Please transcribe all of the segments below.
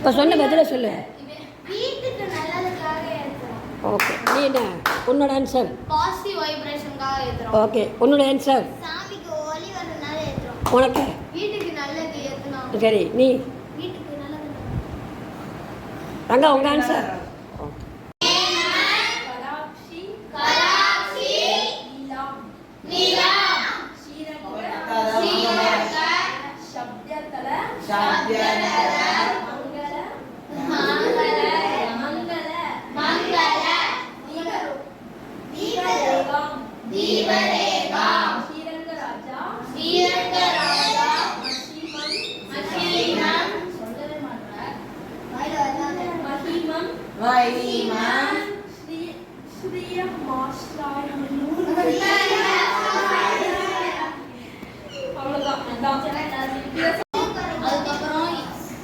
இப்போ சொன்ன பதில சொல்லு. வீட்டுக்கு நல்லதுக்காக ஏத்துறோம். ஓகே. நீ என்ன உன்னோட ஆன்சர்? பாசிட்டிவ் வைப்ரேஷனுக்காக ஏத்துறோம். ஓகே. உன்னோட ஆன்சர்? சாமிக்கு ஒளி வரனால ஏத்துறோம். உனக்கு? வீட்டுக்கு நல்லது ஏத்துனா. சரி. நீ? வீட்டுக்கு நல்லது. ரங்கா உங்க ஆன்சர்?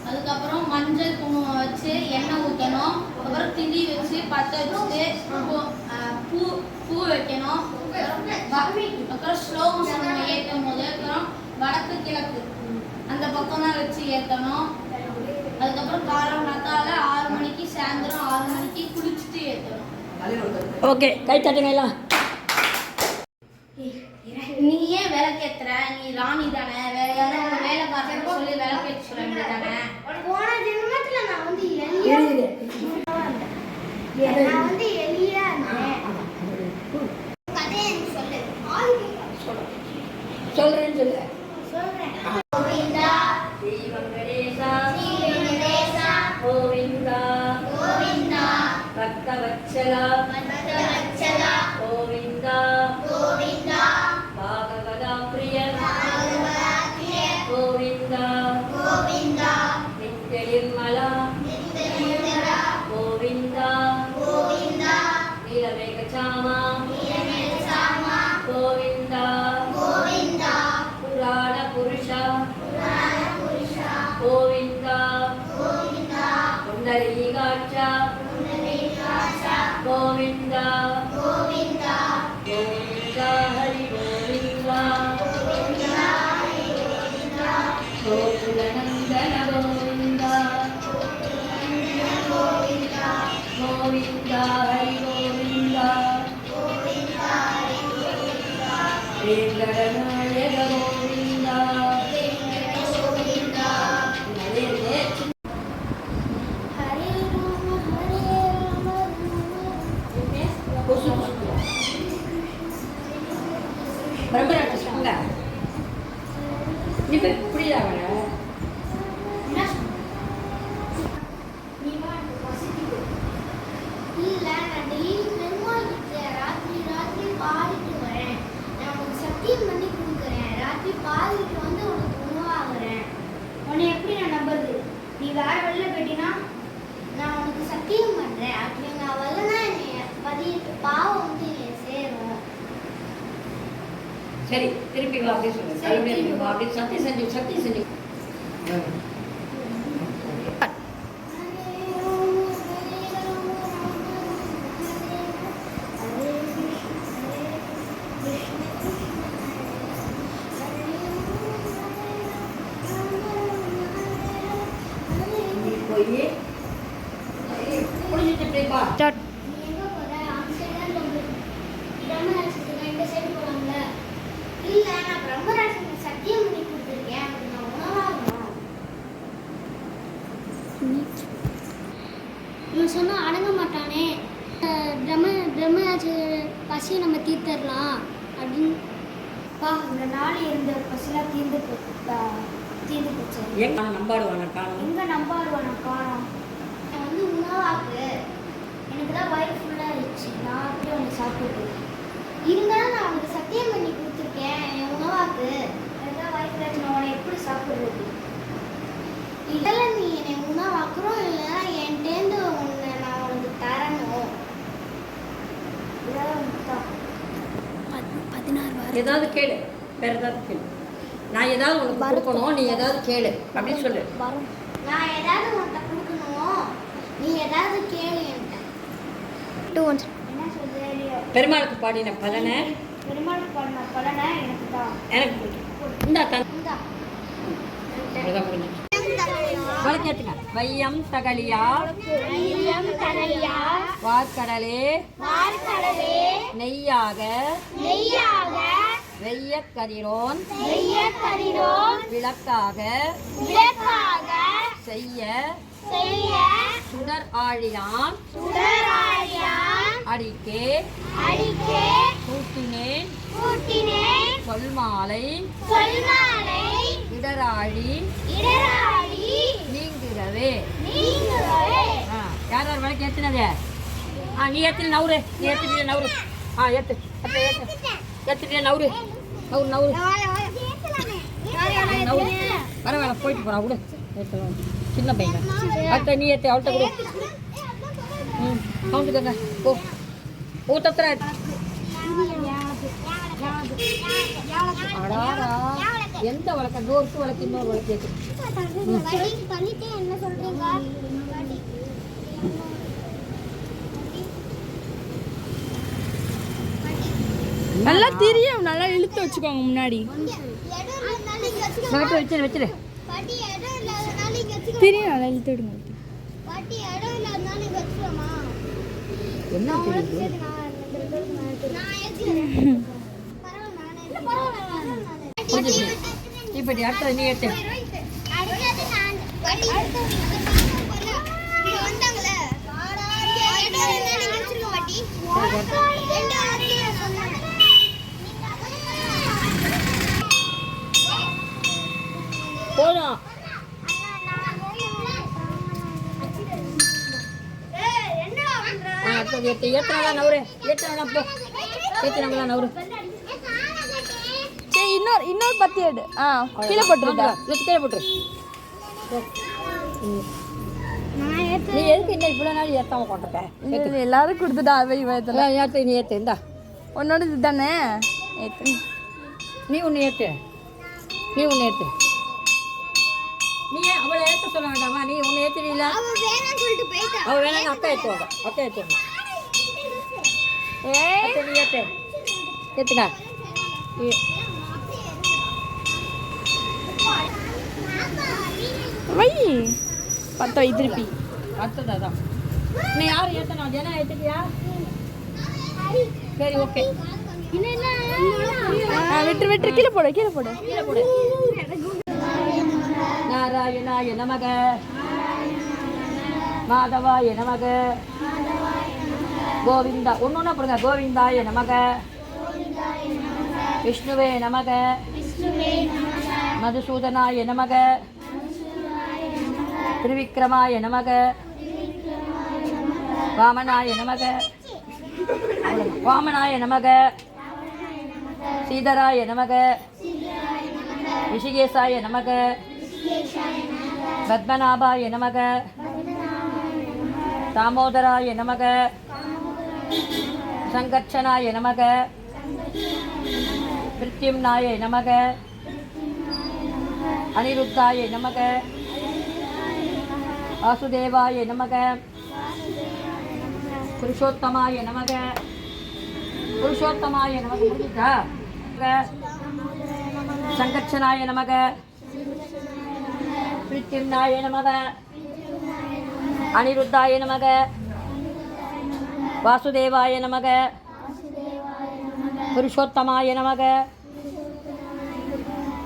அதுக்கப்புறம் மஞ்சள் குங்குமம் வச்சு எண்ணெய் ஊற்றணும். அப்புறம் திரி வச்சு பற்ற வச்சுட்டு பூ வைக்கணும். அப்புறம் ஸ்லோகம் ஏற்றும் போது அப்புறம் வடக்கு கிழக்கு அந்த பக்கம் தான் வச்சு ஏற்றணும். அதுக்கப்புறம் காலங்காத்தால 6 மணிக்கு சாயந்தரம் 6 மணிக்கு குளிச்சுட்டு ஏற்றணும். ஓகே. கை தட்டுங்களா. நீ ஏன் விளக்கேத்துற? நீ ராணி தானே, வேற யாரும் வேலைக்காரன் சொல்லி விளக்கேற்ற சொல்ல வேண்டியதானே? போன ஜென்மத்துல நான் வந்து எலியா இருந்தேன். கதையை சொல்லு. சொல்றேன்னு சொல்லு. சொல்றேன். கோவிந்தா ஸ்ரீ வெங்கடேசா கோவிந்தா கோவிந்தா பக்தவத்சலா கோவிந்தா கோவிந்தா பாகவதா பிரிய கோவிந்தா கோவிந்தா நித்ய நிர்மலா கோவிந்தா கோவிந்தா நீலமேகசாமா சாமா கோவிந்தா கோவிந்தா புராண புருஷா கோவிந்தா புண்டரீகாட்சா கோவிந்தா கோவிந்தா கோவிந்தா ஹரி கோவிந்தா கோகுலநந்தன கோவிந்தா கோவிந்தா ஹரி கோவிந்தா வேங்கடநாயக கோவிந்தா. பிரம்மராட்ட சொல்லுங்க. நீ போய் புரியுதா வர? இல்ல, நான் டெய்லி பெருமாள் கிட்ட ராத்திரி பாடிட்டு வரேன். நான் உனக்கு சத்தியம் பண்ணி கொடுக்குறேன். ராத்திரி பாடிட்டு வந்து உனக்கு உணவாகிறேன். உன்னை எப்படி நான் நம்புறது? நீ வேற வெளில போயிட்டீங்கன்னா நான் உனக்கு சத்தியம் பண்றேன். அப்படி நான் வரலன்னா என்னை பாவம் வந்து என்னை சேரும். சரி, திருப்பி வா. அப்படி சொல்லு. திருப்பி வா. அப்படி சத்தியம் செஞ்சு போய் புரிஞ்சுட்டு போய்ப்பா. இல்ல, நான் பிரம்மராசனுக்கு சத்தியம் பண்ணி கொடுத்துருக்கேன். அப்படி நான் உணவாகணும். இவன் சொன்னா அடங்க மாட்டானே. பிரம்மராஜ பசி நம்ம தீர்த்தரலாம் அப்படின்னு இந்த நாள் இருந்த பசிலாம் தீர்ந்து போச்சு. எங்க நம்பாடுவான காணும். எங்க நம்பாடுவான காணும். வந்து உணவாக்கு. எனக்கு தான் வயிறு ஃபுல்லாக இருந்துச்சு. நான் அப்படியே உனக்கு சாப்பிட்டு இருந்தாலும் நான் உனக்கு சத்தியம் பண்ணி கொடுத்துருக்கேன். என் உணவாக்கு. எனக்கு தான் வயிறு பிரச்சனை. உன்னை எப்படி சாப்பிடுறது? இதெல்லாம் நீ என்னை உணவாக்குறோம் இல்லைன்னா என்கிட்டேருந்து உன்னை நான் உனக்கு தரணும். இதெல்லாம் 16 ஏதாவது கேளு. வேற ஏதாவது கேளு. நான் ஏதாவது உனக்கு கொடுக்கணும், நீ ஏதாவது கேளு அப்படின்னு சொல்லு. நான் ஏதாவது உன்கிட்ட கொடுக்கணும், நீ ஏதாவது கேளு என்கிட்ட. என்ன சொல்ற? பெருமாளுக்கு பாடின பலனை பெருமாளுக்கு பாடின பலனை எனக்கு தான். எனக்கு இந்தா தான். இந்தா. அவ்வளோதான் முடிஞ்சு. வழக்கேத்துங்க. வையம் தகலியா வார்க்கடலே நெய்யாக வெய்ய கதிரோன் விளக்காக செய்ய சுடர் ஆழியான் அடிக்கே கூட்டினேன் சொல்மாலை இடராழி நீங்குகவே. யார் யார் விளக்கு ஏற்றினது? நீ ஏற்றின நவுரு, நீ ஏற்றின நவுரு. ஏற்று ஏற்றின நவுரு நவுரு நவுரு நவுரு. பரவாயில்ல, போயிட்டு போகிறா விடு. ஏற்றலாம், சின்ன பையன். அடுத்த நீ ஏற்று, அவள்கிட்ட கொடு. கவுந்துக்கங்க, ஓ ஊத்தத்துற. அடாரா, எந்த வழக்கம்? இன்னொரு வழக்கு, இன்னொரு வழக்கு ஏற்று. நல்லா தெரியும், நல்லா இழுத்து வச்சுக்கோங்க முன்னாடி. வச்சிரு வச்சிரு. தெரியும், நல்லா இழுத்து விடுங்க. என்ன தெரியுது? இப்படி அடுத்த நீ ஏற்று. போதும். ஏற்றினா நவுரு, ஏற்றினா போ, ஏற்றினாங்களா நவுரு. சரி, இன்னொரு பத்தி எடு. கீழே போட்டுருந்தா கீழே போட்டுரு. நீ எதுக்கு இன்னும் இவ்வளோ நாள் ஏற்றாம கொண்டப்ப? எல்லாரும் கொடுத்துட்டா அவை ஏற்று, நீ ஏற்று. இந்தா உன்னோட இது தானே. ஏற்று, நீ ஒன்று ஏற்று, நீ ஒன்று ஏற்று. நீ அவளை ஏற்ற சொல்ல வேண்டாமா? நீ ஒன்று ஏற்றுறீங்களா? அவள் வேணாங்க, அக்கா ஏற்றுவாங்க, அக்கா ஏற்றுவாங்க. நீ ஏற்று, ஏற்றுக்கா. வை பத்த வை திருப்பி. அடுத்ததான் நீ யாரும் ஏற்றணும்? ஜனா ஏற்றுக்கியா? சரி, ஓகே. விட்டு விட்டு கீழே போடு, கீழே போடு, கீழே போடு. நாராயணாய நமக, மாதவாய நமக, கோவிந்தா. ஒன்னொன்னா போடுங்க. கோவிந்தாய நமக, விஷ்ணுவே நமக, மதுசூதனாய நமக, திரிவிக்ரமாய நமக, வாமனாய நமக, வாமனாய நமக, சீதராய நமக, ரிஷிகேசாய நமக, பத்மநாபாய நமக, தாமோதராய நமக, சங்கர்ஷனாய நமக, பிருத்யும்னாய நமக, அனிருத்தாய நமக, வாசுதேவாய நமக, புருஷோத்தமாய நமக, புருஷோத்தமாய நமக. முடிஞ்சுட்டா? சங்கர்ஷனாய நமக, பிருத்யும்னாய நமக, அனிருத்தாய நமக, வாசுதேவாய நமக, புருஷோத்தமாய நமக,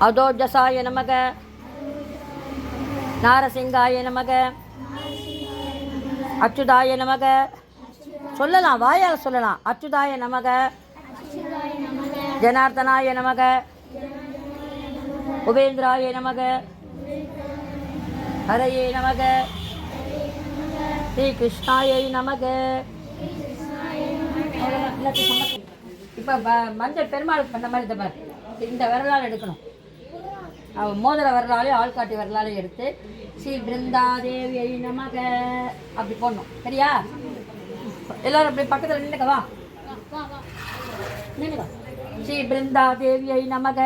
அதோஜசாய நமக, நாரசிங்காய நமக, அச்சுதாய நமக. சொல்லலாம், வாயால் சொல்லலாம். அச்சுதாய நமக, ஜனார்தனாய நமக, உபேந்திராய நமக, ஹரையே நமக, ஸ்ரீ கிருஷ்ணாயை நமக. இப்போ மஞ்சள் பெருமாளுக்கு பண்ண மாதிரி இந்த விரலால் எடுக்கணும். மோதிர வரலாலே ஆள்காட்டி வரலாலே எடுத்து ஸ்ரீ பிருந்தாதேவியை நமக அப்படி போடணும். சரியா? எல்லாரும் அப்படி பக்கத்தில் நின்றுக்கவா, நின்றுக்கா. ஸ்ரீ பிருந்தாதேவியை நமக,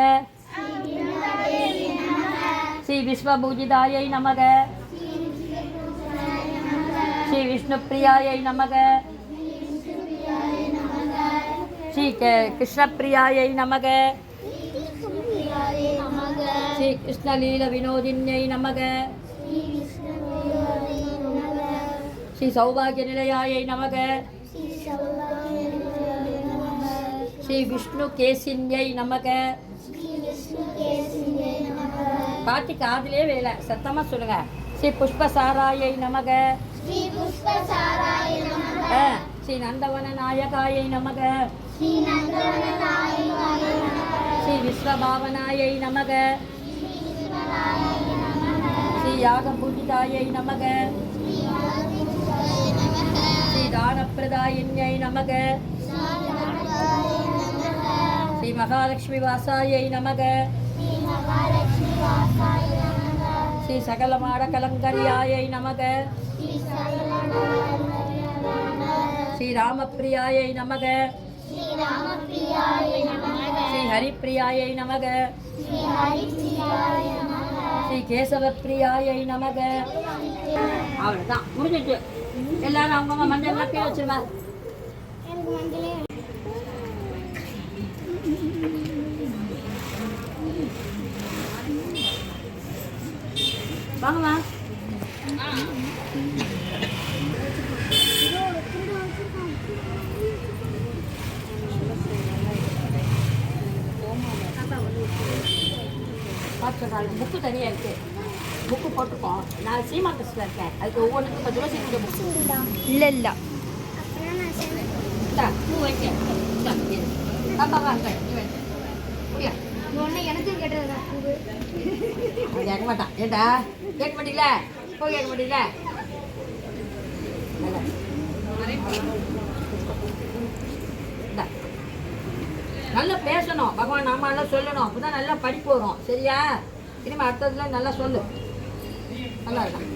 ஸ்ரீ விஸ்வபூஜிதாயை நமக, ஸ்ரீ விஷ்ணுப்பிரியாயை நமக, ஸ்ரீ கிருஷ்ணப்பிரியாயை நமக, ஸ்ரீ கிருஷ்ணலீல வினோதின்யை நமக, ஸ்ரீ சௌபாகிய நிலையாயை நமக. ஸ்ரீ விஷ்ணு கேசின்யை நமக. பாட்டி காதிலே வேலை சத்தமா சொல்லுங்க. ஸ்ரீ புஷ்பசாராயை நமக. ஸ்ரீ நந்தவன நாயகாயை நமக. ஸ்ரீ விஸ்வபாவனாயை நமக. ஸ்ரீ யாக பூஜிதாயை நமக. ஸ்ரீ தானப்பிரதாயின்யை நமக. ஸ்ரீ மகாலட்சுமி வாசாயை நமக. ஸ்ரீ சகலமாட கலங்கரியாயை நமக. ஸ்ரீ ராமப்பிரியாயை நமக. ஸ்ரீ ஹரிப்பிரியாயை நமக. ஸ்ரீ கேசவப்பிரியாயை நமக. அவ்வளோதான், முடிஞ்சிட்டு. எல்லாரும் அவங்கவுங்க மஞ்சள் கீழே வச்சிருவா. வாங்கம்மா. பார்த்து சொல்கிறாங்க, புக்கு தனியாக இருக்குது. புக்கு போட்டுப்போம். நான் சீமா கிறிஸ்டில் இருக்கேன். அதுக்கு ஒவ்வொன்றுக்கும் 10 ரூபா சேர்த்து புக்கு இல்லை இல்லை பூ வைக்க. பாப்பா வாங்க, நீ வைக்க முடியா? எனக்கு கேட்டது அவன் கேட்க மாட்டான். ஏண்டா கேட்க மாட்டீங்களா? போய் கேட்க மாட்டீங்களா? நல்லா பேசணும், பகவான் நாம எல்லாம் சொல்லணும். அப்பதான் நல்லா படிப்பு வரும். சரியா? இனிமே அடுத்ததுல நல்லா சொல்லு. நல்லா இருக்கும்.